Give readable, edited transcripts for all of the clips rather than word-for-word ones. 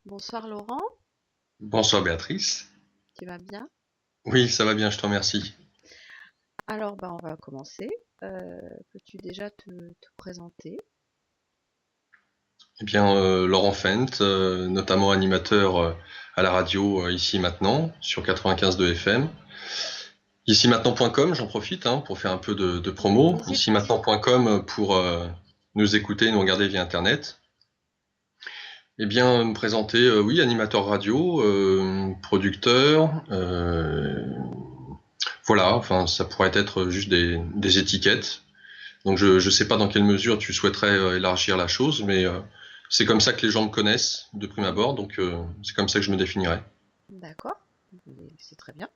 Bonsoir Laurent, Bonsoir Béatrice. tu vas bien? Oui, ça va bien, je te remercie. Alors on va commencer. Peux-tu déjà te présenter? Eh bien, Laurent Fent, notamment animateur à la radio ici maintenant sur 95 de FM. Ici maintenant.com, j'en profite pour faire un peu de promo. N'hésite Ici maintenant.com pour nous écouter, nous regarder via Internet. Eh bien, me présenter, oui, animateur radio, producteur, voilà, enfin, ça pourrait être juste des étiquettes. Donc je ne sais pas dans quelle mesure tu souhaiterais élargir la chose, mais c'est comme ça que les gens me connaissent de prime abord, donc c'est comme ça que je me définirais. d'accord, c'est très bien.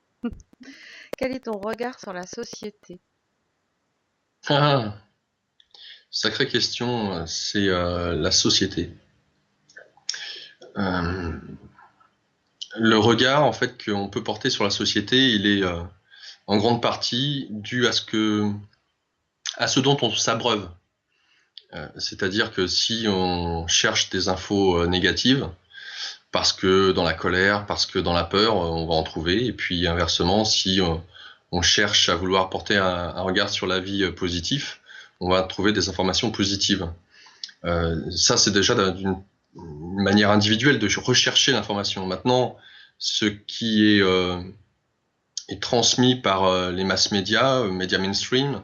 Quel est ton regard sur la société? Ah, sacrée question, c'est la société. Euh, le regard en fait qu'on peut porter sur la société, il est en grande partie dû à ce dont on s'abreuve. C'est-à-dire que si on cherche des infos négatives, parce que dans la colère, parce que dans la peur, on va en trouver. Et puis inversement, si on cherche à vouloir porter un regard sur la vie positif, on va trouver des informations positives. Ça, c'est déjà d'une manière individuelle de rechercher l'information. Maintenant, ce qui est transmis par les masses médias, médias mainstream,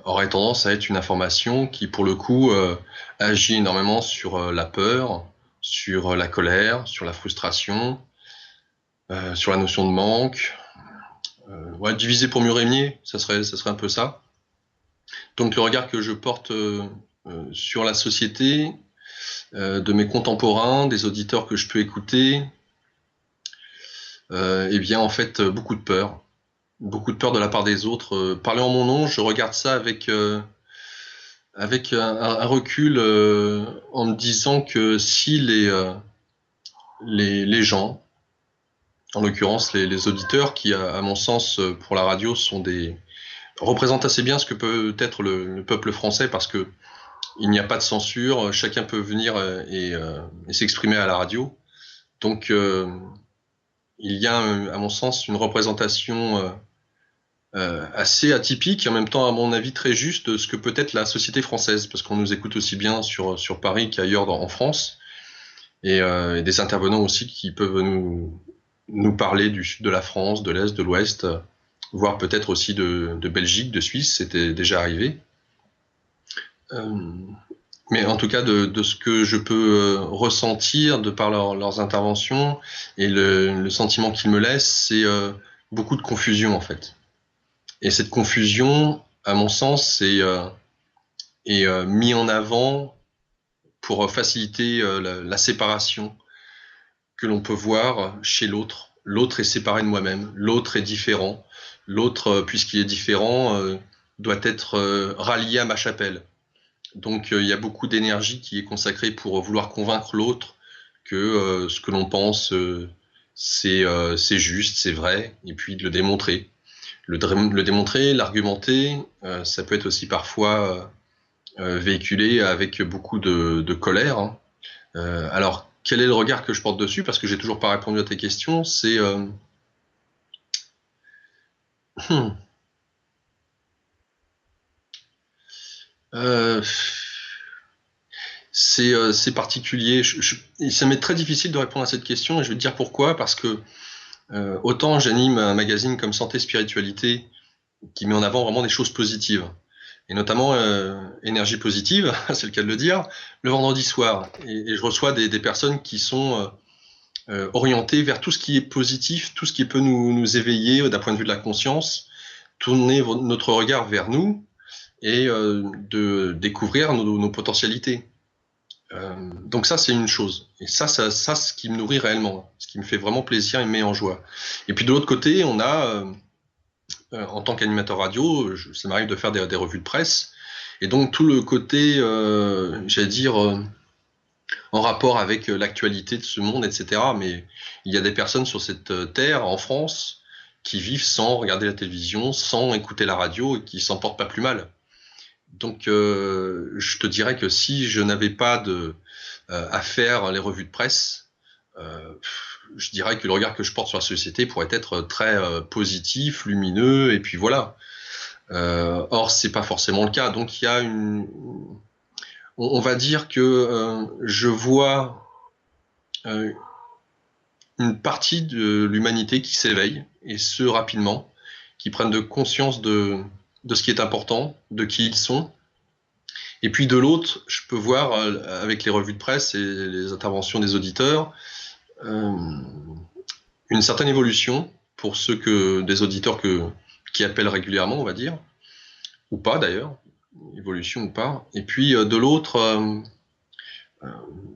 aurait tendance à être une information qui, pour le coup, agit énormément sur la peur, sur la colère, sur la frustration, sur la notion de manque. Ouais, diviser pour mieux régner, ça serait un peu ça. Donc le regard que je porte sur la société, de mes contemporains, des auditeurs que je peux écouter, eh bien en fait beaucoup de peur. Beaucoup de peur de la part des autres. Parler en mon nom, je regarde ça avec un recul en me disant que si les gens, en l'occurrence les auditeurs, qui à mon sens pour la radio représentent assez bien ce que peut être le peuple français parce que il n'y a pas de censure, chacun peut venir et s'exprimer à la radio. Donc il y a à mon sens une représentation assez atypique et en même temps à mon avis très juste de ce que peut être la société française parce qu'on nous écoute aussi bien sur Paris qu'ailleurs en France et des intervenants aussi qui peuvent nous parler du sud de la France, de l'est, de l'ouest, voire peut-être aussi de Belgique, de Suisse, c'était déjà arrivé. Euh, mais en tout cas, de ce que je peux ressentir de par leurs interventions et le sentiment qu'ils me laissent, c'est beaucoup de confusion en fait. Et cette confusion, à mon sens, est mis en avant pour faciliter la séparation que l'on peut voir chez l'autre. L'autre est séparé de moi-même, l'autre est différent, l'autre, puisqu'il est différent, doit être rallié à ma chapelle. Donc il y a beaucoup d'énergie qui est consacrée pour vouloir convaincre l'autre que ce que l'on pense c'est juste, c'est vrai, et puis de le démontrer. Le démontrer, l'argumenter, ça peut être aussi parfois véhiculé avec beaucoup de colère. Alors quel est le regard que je porte dessus? Parce que j'ai toujours pas répondu à tes questions. C'est euh, c'est particulier. Ça m'est très difficile de répondre à cette question et je vais te dire pourquoi. Parce que autant j'anime un magazine comme Santé Spiritualité qui met en avant vraiment des choses positives et notamment énergie positive, c'est le cas de le dire, le vendredi soir. Et je reçois des personnes qui sont orientées vers tout ce qui est positif, tout ce qui peut nous éveiller d'un point de vue de la conscience, tourner notre regard vers nous et de découvrir nos potentialités. Donc ça, c'est une chose. Et ça, ce qui me nourrit réellement, ce qui me fait vraiment plaisir et me met en joie. Et puis de l'autre côté, on a, en tant qu'animateur radio, ça m'arrive de faire des revues de presse. Et donc tout le côté, j'allais dire, en rapport avec l'actualité de ce monde, etc. Mais il y a des personnes sur cette terre, en France, qui vivent sans regarder la télévision, sans écouter la radio et qui s'en portent pas plus mal. Donc je te dirais que si je n'avais pas à faire les revues de presse, je dirais que le regard que je porte sur la société pourrait être très positif, lumineux, et puis voilà. Or, c'est pas forcément le cas. Donc, il y a on va dire que je vois une partie de l'humanité qui s'éveille, et ce rapidement, qui prennent de conscience de ce qui est important, de qui ils sont. Et puis de l'autre, je peux voir avec les revues de presse et les interventions des auditeurs une certaine évolution pour des auditeurs qui appellent régulièrement, on va dire, ou pas d'ailleurs, évolution ou pas. Et puis de l'autre,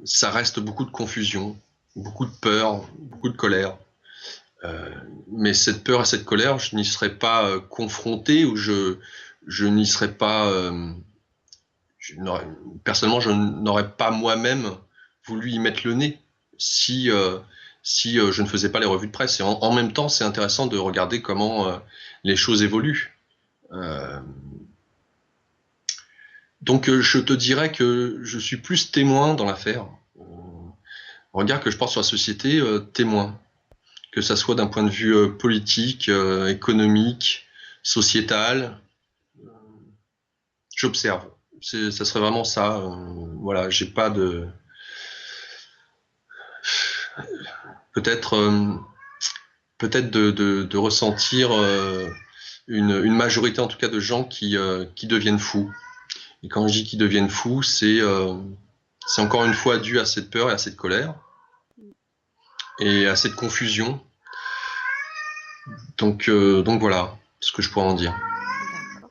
ça reste beaucoup de confusion, beaucoup de peur, beaucoup de colère. Mais cette peur et cette colère, je n'y serais pas confronté, ou je n'y serais pas. Personnellement, je n'aurais pas moi-même voulu y mettre le nez si je ne faisais pas les revues de presse. Et en même temps, c'est intéressant de regarder comment les choses évoluent. Donc, je te dirais que je suis plus témoin dans l'affaire. Regard que je porte sur la société, témoin. Que ça soit d'un point de vue politique, économique, sociétal, j'observe. Ça serait vraiment ça. Voilà, j'ai pas de. Peut-être de ressentir une majorité en tout cas de gens qui deviennent fous. Et quand je dis qu'ils deviennent fous, c'est encore une fois dû à cette peur et à cette colère et à cette confusion. Donc voilà ce que je pourrais en dire. D'accord.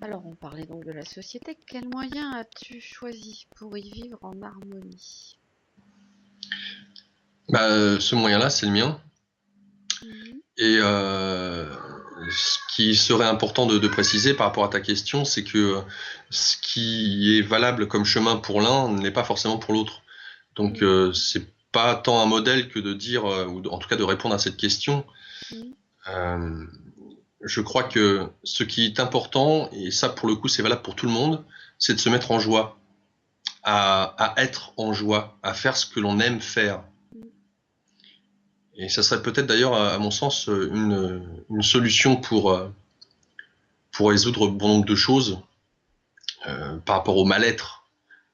Alors, on parlait donc de la société. Quels moyens as-tu choisi pour y vivre en harmonie? Ce moyen-là, c'est le mien. Et ce qui serait important de préciser par rapport à ta question, c'est que ce qui est valable comme chemin pour l'un n'est pas forcément pour l'autre. Donc c'est pas tant un modèle que de dire, ou en tout cas de répondre à cette question. Je crois que ce qui est important, et ça pour le coup c'est valable pour tout le monde, c'est de se mettre en joie, à être en joie, à faire ce que l'on aime faire. Et ça serait peut-être d'ailleurs, à mon sens, une solution pour résoudre bon nombre de choses par rapport au mal-être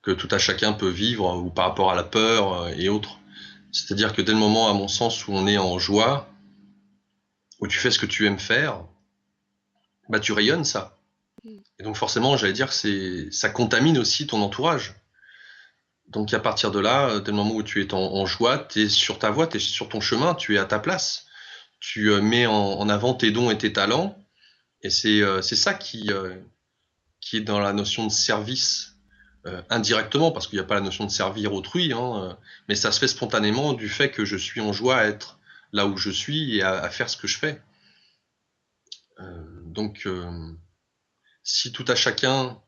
que tout à chacun peut vivre, ou par rapport à la peur et autres. C'est-à-dire que dès le moment, à mon sens, où on est en joie, où tu fais ce que tu aimes faire, bah tu rayonnes ça. Et donc forcément, j'allais dire que ça contamine aussi ton entourage. Donc à partir de là, dès le moment où tu es en joie, tu es sur ta voie, tu es sur ton chemin, tu es à ta place. Tu mets en avant tes dons et tes talents. Et c'est ça qui est dans la notion de service, indirectement, parce qu'il n'y a pas la notion de servir autrui, hein, mais ça se fait spontanément du fait que je suis en joie à être là où je suis et à faire ce que je fais. Donc, si tout à chacun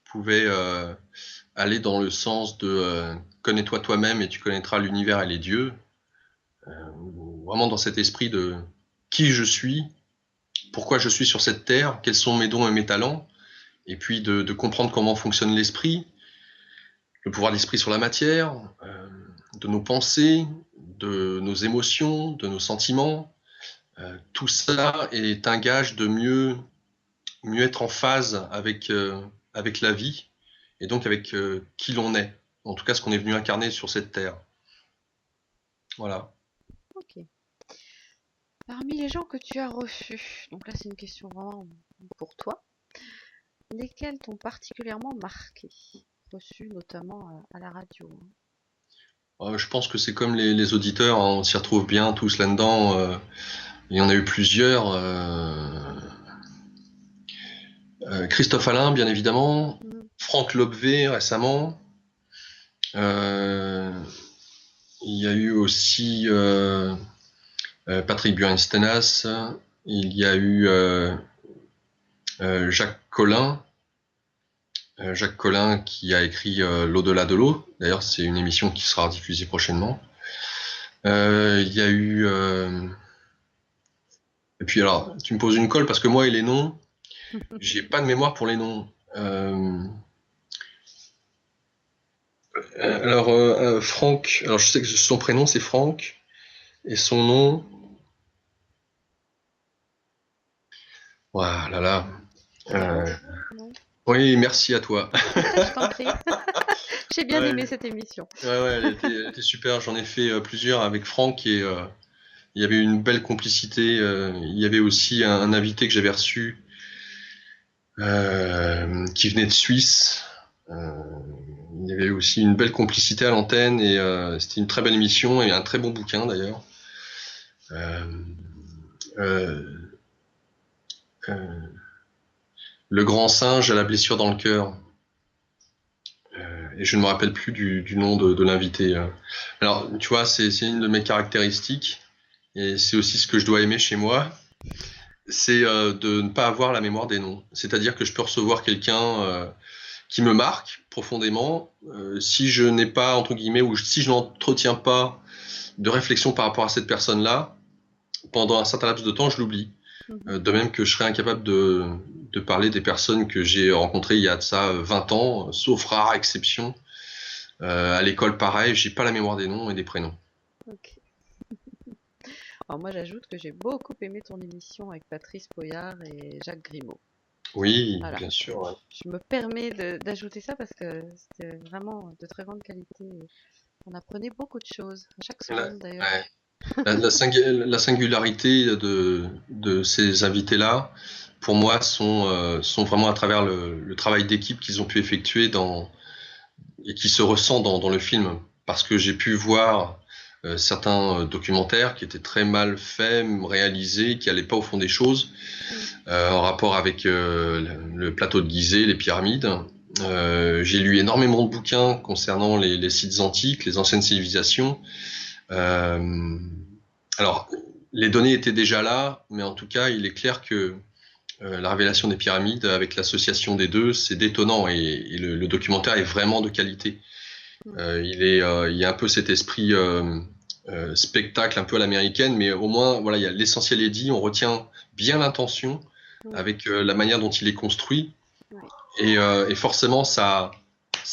pouvait aller dans le sens de connais-toi toi-même et tu connaîtras l'univers et les dieux, vraiment dans cet esprit de qui je suis, pourquoi je suis sur cette terre, quels sont mes dons et mes talents, et puis de comprendre comment fonctionne l'esprit, le pouvoir de l'esprit sur la matière, de nos pensées, de nos émotions, de nos sentiments. Tout ça est un gage de mieux être en phase avec la vie, et donc avec qui l'on est, en tout cas ce qu'on est venu incarner sur cette terre. Voilà. Ok. Parmi les gens que tu as reçus, donc là c'est une question vraiment pour toi, lesquels t'ont particulièrement marqué, reçus notamment à la radio? Je pense que c'est comme les auditeurs, hein, on s'y retrouve bien tous là-dedans. Il y en a eu plusieurs. Christophe Alain, bien évidemment. Franck Lobvé, récemment. Il y a eu aussi Patrick Burin-Stenas. Il y a eu Jacques Collin. Jacques Collin qui a écrit L'au-delà de l'eau. D'ailleurs, c'est une émission qui sera diffusée prochainement. Il y a eu... Et puis alors, tu me poses une colle parce que moi et les noms, j'ai pas de mémoire pour les noms. Franck, alors je sais que son prénom c'est Franck, et son nom, voilà, là. Léo? Euh, Non? oui, merci à toi. Je t'en prie. J'ai bien Ouais, aimé cette émission. ouais, elle était super. J'en ai fait plusieurs avec Franck et il y avait une belle complicité. Il y avait aussi un invité que j'avais reçu qui venait de Suisse. Euh, il y avait aussi une belle complicité à l'antenne et c'était une très belle émission et un très bon bouquin d'ailleurs. Euh, euh, euh, Le grand singe à la blessure dans le cœur. Et je ne me rappelle plus du nom de l'invité. Alors, tu vois, c'est une de mes caractéristiques et c'est aussi ce que je dois aimer chez moi. C'est de ne pas avoir la mémoire des noms. C'est-à-dire que je peux recevoir quelqu'un qui me marque profondément. Si je n'ai pas, entre guillemets, ou si je n'entretiens pas de réflexion par rapport à cette personne-là, pendant un certain laps de temps, je l'oublie. Mhm. De même que je serais incapable de parler des personnes que j'ai rencontrées il y a de ça 20 ans, sauf rare exception. À l'école, pareil, j'ai pas la mémoire des noms et des prénoms. Ok. Alors moi, j'ajoute que j'ai beaucoup aimé ton émission avec Patrice Poyard et Jacques Grimaud. Oui, Voilà. bien sûr. Ouais. Je me permets d'ajouter ça parce que c'était vraiment de très grande qualité. On apprenait beaucoup de choses, à chaque La, semaine d'ailleurs. ouais. La singularité de ces invités-là, pour moi, sont vraiment à travers le travail d'équipe qu'ils ont pu effectuer et qui se ressent dans le film. Parce que j'ai pu voir certains documentaires qui étaient très mal faits, réalisés, qui allaient pas au fond des choses, Mm. en rapport avec le plateau de Gizeh, les pyramides. J'ai lu énormément de bouquins concernant les sites antiques, les anciennes civilisations. Euh, alors, les données étaient déjà là, mais en tout cas, il est clair que la révélation des pyramides, avec l'association des deux, c'est détonnant et le documentaire est vraiment de qualité. Mm. Il y a un peu cet esprit spectacle un peu à l'américaine, mais au moins, voilà, l'essentiel est dit, on retient bien l'intention Oui, avec la manière dont il est construit oui. et forcément, ça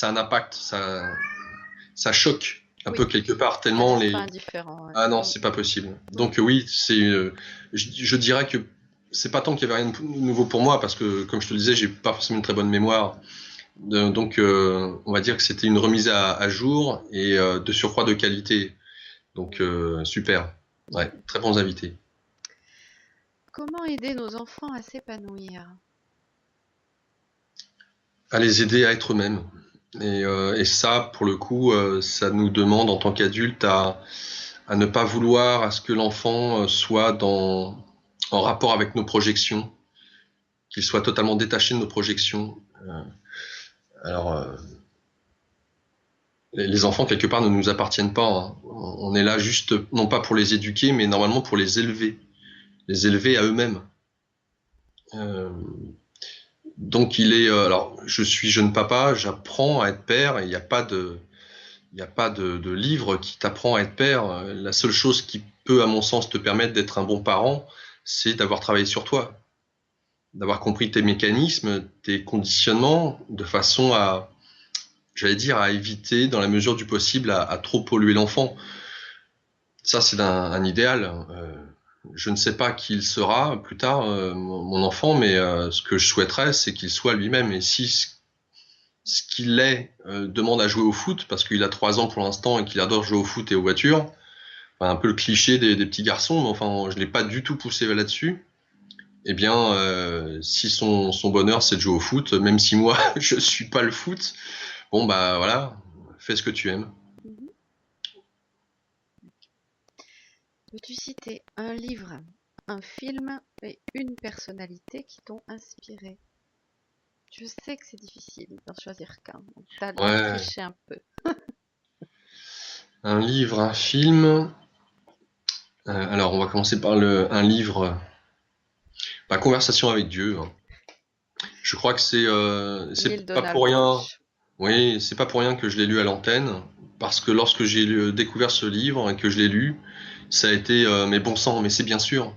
a un impact, ça choque un Oui, peu quelque part ça tellement laisse pas les. indifférent. Ouais. Ah non, Mm. c'est pas possible. Mm. Donc oui, je dirais que c'est pas tant qu'il y avait rien de nouveau pour moi parce que, comme je te le disais, j'ai pas forcément une très bonne mémoire. Donc, on va dire que c'était une remise à jour et de surcroît de qualité. Donc, super. Ouais, très bons invités. Comment aider nos enfants à s'épanouir? À les aider à être eux-mêmes. Et ça, pour le coup, ça nous demande en tant qu'adultes à ne pas vouloir à ce que l'enfant soit en rapport avec nos projections, qu'il soit totalement détaché de nos projections. Alors, les enfants, quelque part, ne nous appartiennent pas. Hein. On est là juste, non pas pour les éduquer, mais normalement pour les élever à eux-mêmes. Euh, donc, alors, je suis jeune papa, j'apprends à être père, et il n'y a pas de livre qui t'apprend à être père. La seule chose qui peut, à mon sens, te permettre d'être un bon parent, c'est d'avoir travaillé sur toi, d'avoir compris tes mécanismes, tes conditionnements, de façon à, j'allais dire, à éviter, dans la mesure du possible, à trop polluer l'enfant. Ça, c'est un idéal. Je ne sais pas qui il sera plus tard, mon enfant, mais ce que je souhaiterais, c'est qu'il soit lui-même. Et si ce qu'il est demande à jouer au foot, parce qu'il a 3 ans pour l'instant et qu'il adore jouer au foot et aux voitures, enfin, un peu le cliché des petits garçons, mais enfin, je l'ai pas du tout poussé là-dessus. Eh bien, si son bonheur, c'est de jouer au foot, même si moi, je suis pas le foot, bon, bah voilà, fais ce que tu aimes. Mhm. Peux-tu citer un livre, un film et une personnalité qui t'ont inspiré? Je sais que c'est difficile d'en choisir qu'un. Donc, t'as le droit de Ouais, tricher un peu. un livre, un film. Alors, on va commencer par un livre, La conversation avec Dieu. Hein. Je crois que Neil c'est pas Donald pour rien. Walsh. Oui, c'est pas pour rien que je l'ai lu à l'antenne, parce que lorsque j'ai découvert ce livre et que je l'ai lu, ça a été mais bon sang, mais c'est bien sûr.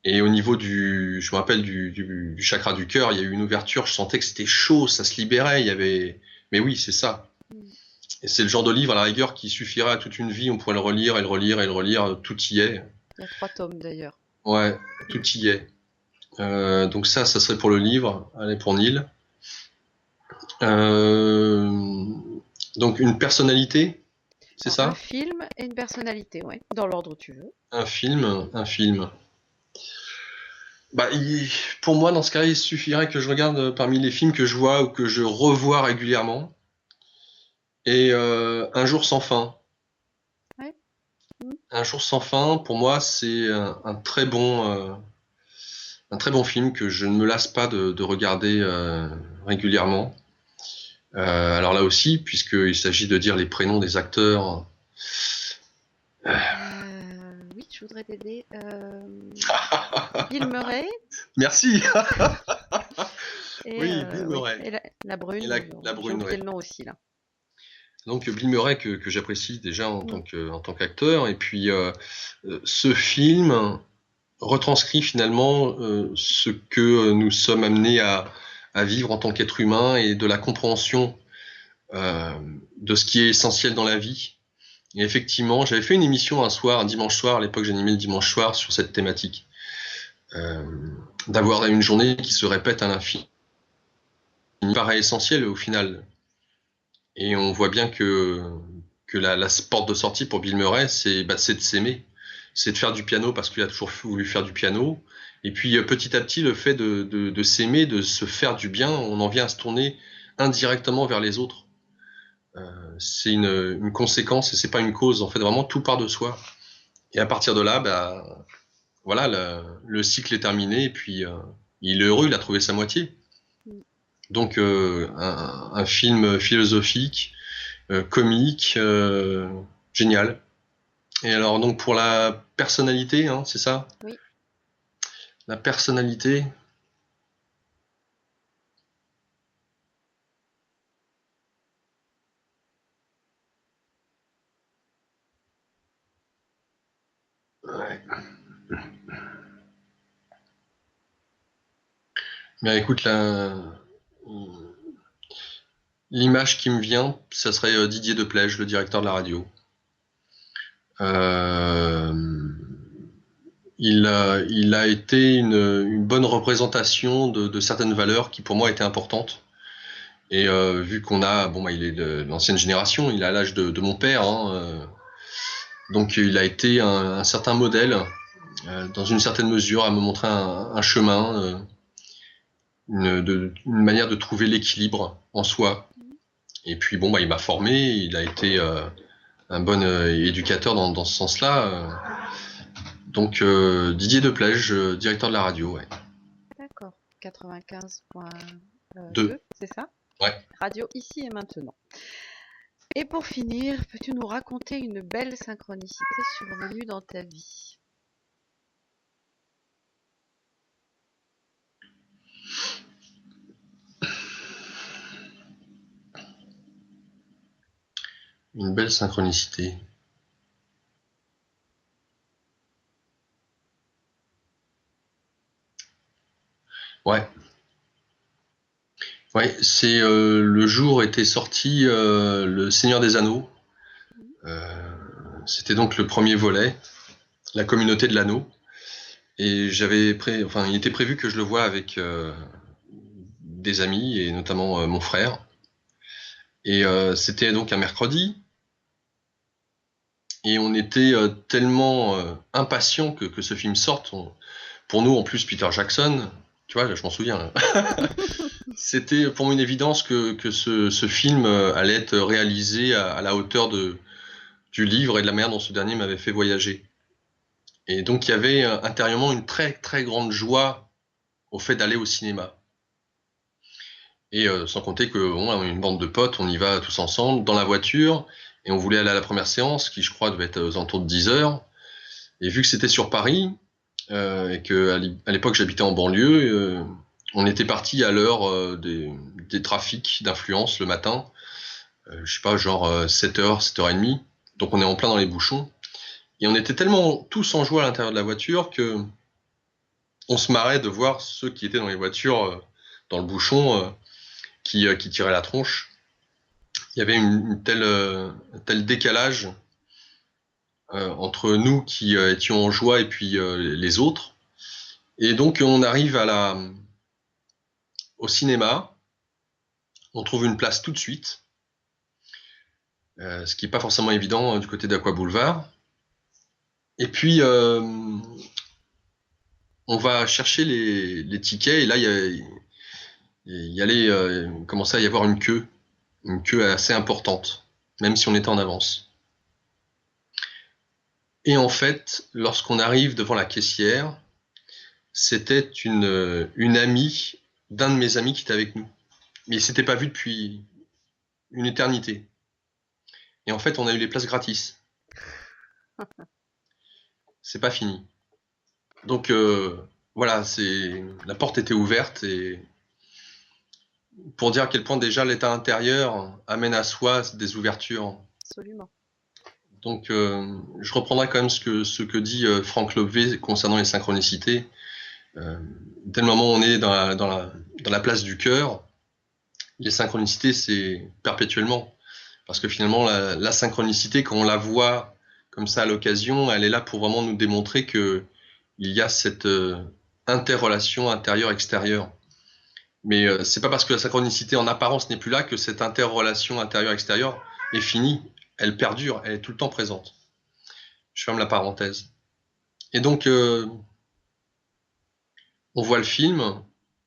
Et au niveau je me rappelle du chakra du cœur, il y a eu une ouverture, je sentais que c'était chaud, ça se libérait, il y avait. Mais oui, c'est ça. Mm. Et c'est le genre de livre, à la rigueur, qui suffirait à toute une vie. On pourrait le relire et le relire et le relire. Tout y est. Il y a 3 tomes d'ailleurs. Ouais, tout y est. Donc ça serait pour le livre. Allez, pour Neil. Donc une personnalité, c'est Alors, un ça? film et une personnalité, ouais, dans l'ordre où tu veux. Un film, un film. Bah, pour moi, dans ce cas, il suffirait que je regarde parmi les films que je vois ou que je revois régulièrement. Et Un jour sans fin. Ouais. Mm. Un jour sans fin, pour moi, c'est un très bon film que je ne me lasse pas de regarder régulièrement. Alors là aussi, puisqu'il s'agit de dire les prénoms des acteurs. Oui, je voudrais t'aider. Bill Murray Merci. et, Oui, Bill oui, Murray. et la Et brune, la j'ai brune, oublié ouais. le nom aussi là. Donc Bill Murray que j'apprécie déjà Mm. en tant qu'acteur. Et puis ce film retranscrit finalement ce que nous sommes amenés à vivre en tant qu'être humain et de la compréhension euh, de ce qui est essentiel dans la vie. Et effectivement, j'avais fait une émission un soir, un dimanche soir, à l'époque j'animais le dimanche soir sur cette thématique, euh, d'avoir une journée qui se répète à l'infini, paraît essentiel au final. Et on voit bien que la porte de sortie pour Bill Murray, c'est de s'aimer, c'est de faire du piano parce qu'il a toujours voulu faire du piano. Et puis petit à petit, le fait de s'aimer, de se faire du bien, on en vient à se tourner indirectement vers les autres. C'est une conséquence et c'est pas une cause. En fait, vraiment, tout part de soi. Et à partir de là, bah, voilà, le cycle est terminé et puis il est heureux, il a trouvé sa moitié. Mm. Donc un film philosophique, comique, génial. Et alors donc pour la personnalité, hein, c'est ça? Oui. La personnalité. Ouais. Mais écoute, l'image qui me vient, ça serait Didier Deplège, le directeur de la radio. Euh, il a été une bonne représentation de certaines valeurs qui pour moi étaient importantes. Et vu qu'on a, bon, bah, il est de l'ancienne génération, il a l'âge de mon père, hein, donc il a été un certain modèle, dans une certaine mesure, à me montrer un chemin, une manière de trouver l'équilibre en soi. Et puis bon, bah, il m'a formé, il a été un bon éducateur dans ce sens-là. Donc Didier Deplège, directeur de la radio, ouais. D'accord. 95.2, Deux. c'est ça? Ouais. Radio ici et maintenant. Et pour finir, peux-tu nous raconter une belle synchronicité survenue dans ta vie? Une belle synchronicité. Ouais. Ouais, c'est le jour était sorti Le Seigneur des Anneaux. Euh, C'était donc le premier volet, la communauté de l'anneau. Et enfin, il était prévu que je le voie avec des amis et notamment mon frère. Et c'était donc un mercredi. Et on était tellement impatients que ce film sorte. Pour nous, en plus, Peter Jackson, tu vois, là, je m'en souviens, là. C'était pour moi une évidence que ce film allait être réalisé à la hauteur du livre et de la manière dont ce dernier m'avait fait voyager. Et donc il y avait intérieurement une très très grande joie au fait d'aller au cinéma. Et sans compter que bon, on est une bande de potes, on y va tous ensemble dans la voiture et on voulait aller à la première séance qui je crois devait être aux alentours de 10 heures. Et vu que c'était sur Paris et que à l'époque j'habitais en banlieue, on était parti à l'heure des trafics d'influence le matin, je sais pas, genre 7h, 7h30. Donc on est en plein dans les bouchons. Et on était tellement tous en joie à l'intérieur de la voiture que on se marrait de voir ceux qui étaient dans les voitures, dans le bouchon, qui tiraient la tronche. il y avait un tel décalage entre nous qui étions en joie et puis les autres. Et donc on arrive au cinéma, on trouve une place tout de suite, ce qui n'est pas forcément évident du côté d'Aqua Boulevard. Et puis on va chercher les tickets et là il y allait commencer à y avoir une queue assez importante, même si on était en avance. Et en fait, lorsqu'on arrive devant la caissière, c'était une amie d'un de mes amis qui était avec nous. Mais il s'était pas vu depuis une éternité. Et en fait, on a eu les places gratis. C'est pas fini. Donc voilà, la porte était ouverte et pour dire à quel point déjà l'état intérieur amène à soi des ouvertures. Absolument. Donc je reprendrai quand même ce que dit Franck Lobvé concernant les synchronicités. Dès le moment où on est dans la place du cœur, les synchronicités, c'est perpétuellement. Parce que finalement, la synchronicité, quand on la voit comme ça à l'occasion, elle est là pour vraiment nous démontrer que il y a cette interrelation intérieure-extérieure. Mais c'est pas parce que la synchronicité en apparence n'est plus là que cette interrelation intérieure-extérieure est finie. Elle perdure, elle est tout le temps présente. Je ferme la parenthèse. Et donc, on voit le film,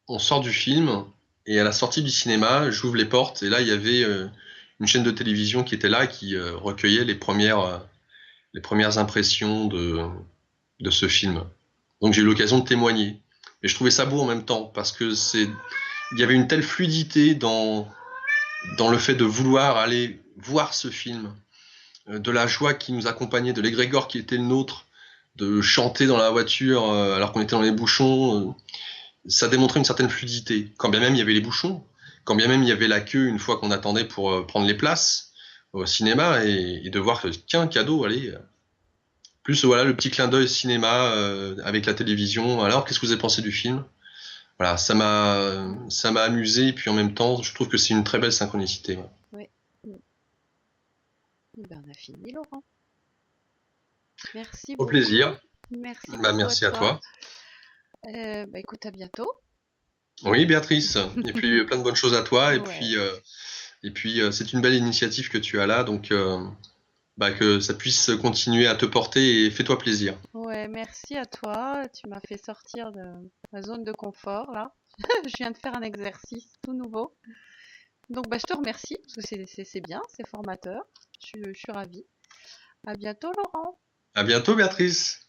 on sort du film, et à la sortie du cinéma, j'ouvre les portes, et là, il y avait une chaîne de télévision qui était là, qui recueillait les premières impressions de ce film. Donc j'ai eu l'occasion de témoigner. Et je trouvais ça beau en même temps, parce que il y avait une telle fluidité dans le fait de vouloir aller voir ce film, de la joie qui nous accompagnait, de l'égrégore qui était le nôtre, de chanter dans la voiture alors qu'on était dans les bouchons. Ça démontrait une certaine fluidité. Quand bien même il y avait les bouchons, quand bien même il y avait la queue une fois qu'on attendait pour prendre les places au cinéma et de voir que tiens, cadeau, allez. Plus voilà le petit clin d'œil cinéma avec la télévision. Alors, qu'est-ce que vous avez pensé du film? Voilà, ça m'a amusé et puis en même temps, je trouve que c'est une très belle synchronicité. Ouais. Oui. Eh ben, on a fini, Laurent. Merci Au beaucoup. plaisir. Merci Bah, beaucoup à merci à toi. toi. Bah, écoute, à bientôt. Oui, Béatrice. Et puis plein de bonnes choses à toi. Ouais. Et puis c'est une belle initiative que tu as là, donc bah, que ça puisse continuer à te porter et fais-toi plaisir. Ouais, merci à toi. Tu m'as fait sortir de ma zone de confort, là. Je viens de faire un exercice tout nouveau. Donc, bah, je te remercie, parce que c'est bien, c'est formateur. Je suis ravie. À bientôt, Laurent. À bientôt, Béatrice.